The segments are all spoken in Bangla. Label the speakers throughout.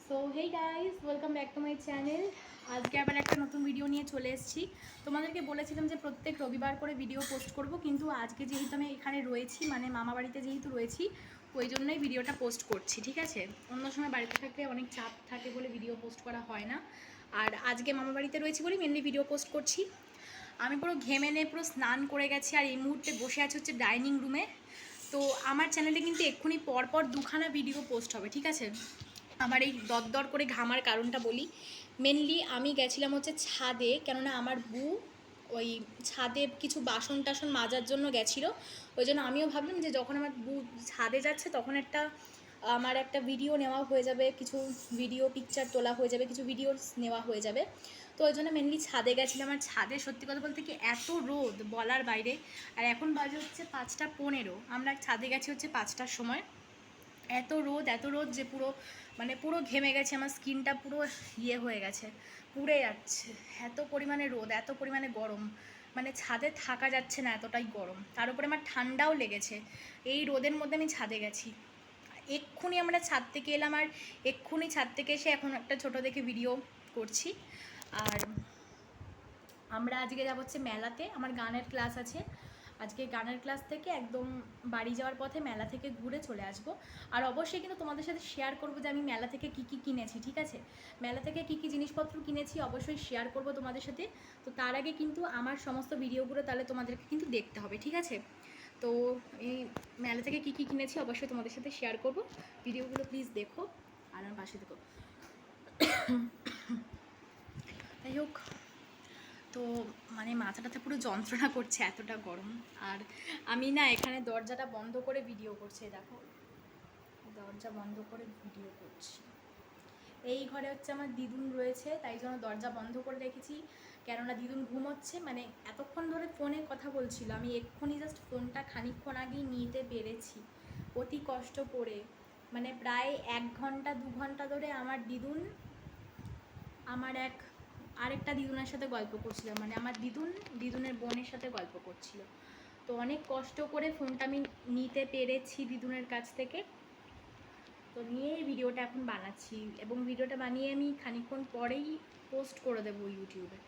Speaker 1: So hey guys, welcome back to my channel. আজকে আবার একটা নতুন ভিডিও নিয়ে চলে এসেছি। তোমাদেরকে বলেছিলাম যে প্রত্যেক রবিবার করে ভিডিও পোস্ট করব, কিন্তু আজকে যেহেতু আমি এখানে রয়েছি, মানে মামা বাড়িতে যেহেতু রয়েছি, ওই জন্যই ভিডিওটা পোস্ট করছি। ঠিক আছে, অন্য সময় বাড়িতে থাকলে অনেক চাপ থাকে বলে ভিডিও পোস্ট করা হয় না। আর আজকে মামা বাড়িতে রয়েছি বলে মেনলি ভিডিও পোস্ট করছি। আমি পুরো ঘেমে নিয়ে পুরো স্নান করে গেছি, আর এই মুহূর্তে বসে আছি হচ্ছে ডাইনিং রুমে। তো আমার চ্যানেলে কিন্তু এক্ষুনি পরপর দুখানা ভিডিও পোস্ট হবে, ঠিক আছে। আমার এই দরদর করে ঘামার কারণটা বলি। মেনলি আমি গেছিলাম হচ্ছে ছাদে, কেননা আমার বউ ওই ছাদে কিছু বাসন টাসন মাজার জন্য গেছিলো। ওই জন্য আমিও ভাবলাম যে যখন আমার বউ ছাদে যাচ্ছে তখন আমার একটা ভিডিও নেওয়া হয়ে যাবে, কিছু ভিডিও পিকচার তোলা হয়ে যাবে, কিছু ভিডিও নেওয়া হয়ে যাবে। তো ওই জন্য মেনলি ছাদে গেছিলাম। আর ছাদে সত্যি কথা বলতে কি এত রোদ বলার বাইরে। আর এখন বাজে হচ্ছে 5:15, আমরা ছাদে গেছি হচ্ছে 5টার সময়। এত রোদ যে পুরো ঘেমে গেছে, আমার স্কিনটা পুরো হয়ে গেছে, পুড়ে যাচ্ছে। এত পরিমাণে রোদ, এত পরিমাণে গরম, মানে ছাদে থাকা যাচ্ছে না, এতটাই গরম। তার উপরে আমার ঠান্ডাও লেগেছে। এই রোদের মধ্যে আমি ছাদে গেছি। এক্ষুনি আমরা ছাদ থেকে এলাম, আর এক্ষুনি ছাদ থেকে এসে এখন একটা ছোট দেখে ভিডিও করছি। আর আমরা আজকে যাবো হচ্ছে মেলাতে, আমার গানের ক্লাস আছে। আজকে গানের ক্লাস থেকে একদম বাড়ি যাওয়ার পথে মেলা থেকে ঘুরে চলে আসব। আর অবশ্যই কিন্তু তোমাদের সাথে শেয়ার করবো যে আমি মেলা থেকে কী কী কিনেছি, ঠিক আছে। মেলা থেকে কী কী জিনিসপত্র কিনেছি অবশ্যই শেয়ার করব তোমাদের সাথে। তো তার আগে কিন্তু আমার সমস্ত ভিডিওগুলো তাহলে তোমাদেরকে কিন্তু দেখতে হবে, ঠিক আছে। তো এই মেলা থেকে কী কী কিনেছি অবশ্যই তোমাদের সাথে শেয়ার করব। ভিডিওগুলো প্লিজ দেখো আর আমার পাশে দেখো। যাই হোক, তো মানে মাথাটাতে পুরো যন্ত্রণা করছে, এতটা গরম। আর আমি না এখানে দরজাটা বন্ধ করে ভিডিও করছি, দেখো দরজা বন্ধ করে ভিডিও করছি। এই ঘরে হচ্ছে আমার দিদুন রয়েছে, তাই জন্য দরজা বন্ধ করে রেখেছি, কেননা দিদুন ঘুমোচ্ছে। মানে এতক্ষণ ধরে ফোনে কথা বলছিল, আমি এক্ষুনি জাস্ট ফোনটা খানিকক্ষণ আগেই নিতে পেরেছি অতি কষ্ট করে। মানে প্রায় 1-2 ঘন্টা ধরে আমার দিদুন আরেকটা দিদুনের সাথে গল্প করছিল, মানে আমার দিদুনের বোনের সাথে গল্প করছিল। তো অনেক কষ্ট করে ফোনটা আমি নিতে পেরেছি দিদুনের কাছ থেকে। তো নিয়ে ভিডিওটা এখন বানাচ্ছি, এবং ভিডিওটা বানিয়ে আমি খানিকক্ষণ পরেই পোস্ট করে দেবো ইউটিউবে,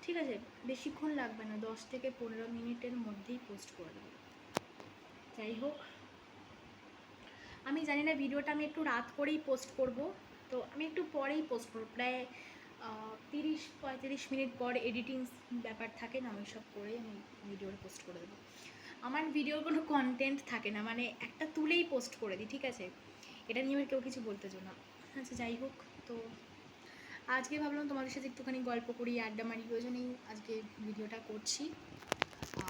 Speaker 1: ঠিক আছে। বেশিক্ষণ লাগবে না, 10 থেকে 15 মিনিটের মধ্যেই পোস্ট করে দেবো। যাই হোক, আমি জানি না ভিডিওটা আমি একটু রাত করেই পোস্ট করব, তো আমি একটু পরেই পোস্ট করবো, প্রায় 30-35 মিনিট পর এডিটিং ব্যাপার থাকে না, ওই সব করে আমি ভিডিওটা পোস্ট করে দেবো। আমার ভিডিওর কোনো কন্টেন্ট থাকে না, মানে একটা তুলেই পোস্ট করে দিই, ঠিক আছে। এটা নিয়ে আমার কেউ কিছু বলতে চাও না। আচ্ছা যাই হোক, তো আজকে ভাবলাম তোমাদের সাথে একটুখানি গল্প করি, আড্ডা মারি, ওই জন্যই আজকে ভিডিওটা করছি।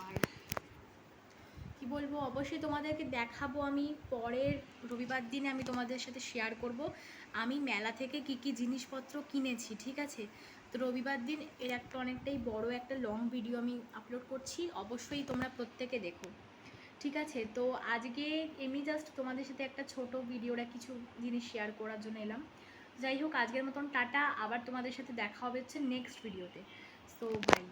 Speaker 1: আর কি বলবো, অবশ্যই তোমাদেরকে দেখাবো আমি পরের রবিবার দিনে, আমি তোমাদের সাথে শেয়ার করব আমি মেলা থেকে কি কি জিনিসপত্র কিনেছি, ঠিক আছে। তো রবিবার দিন এর একটা অনেকটাই বড় একটা লং ভিডিও আমি আপলোড করছি, অবশ্যই তোমরা প্রত্যেকে দেখো, ঠিক আছে। তো আজকে এমনি জাস্ট তোমাদের সাথে একটা ছোট ভিডিওটা কিছু জিনিস শেয়ার করার জন্য এলাম। যাই হোক, আজকের মতন টাটা, আবার তোমাদের সাথে দেখা হবে হচ্ছে নেক্সট ভিডিওতে। So by.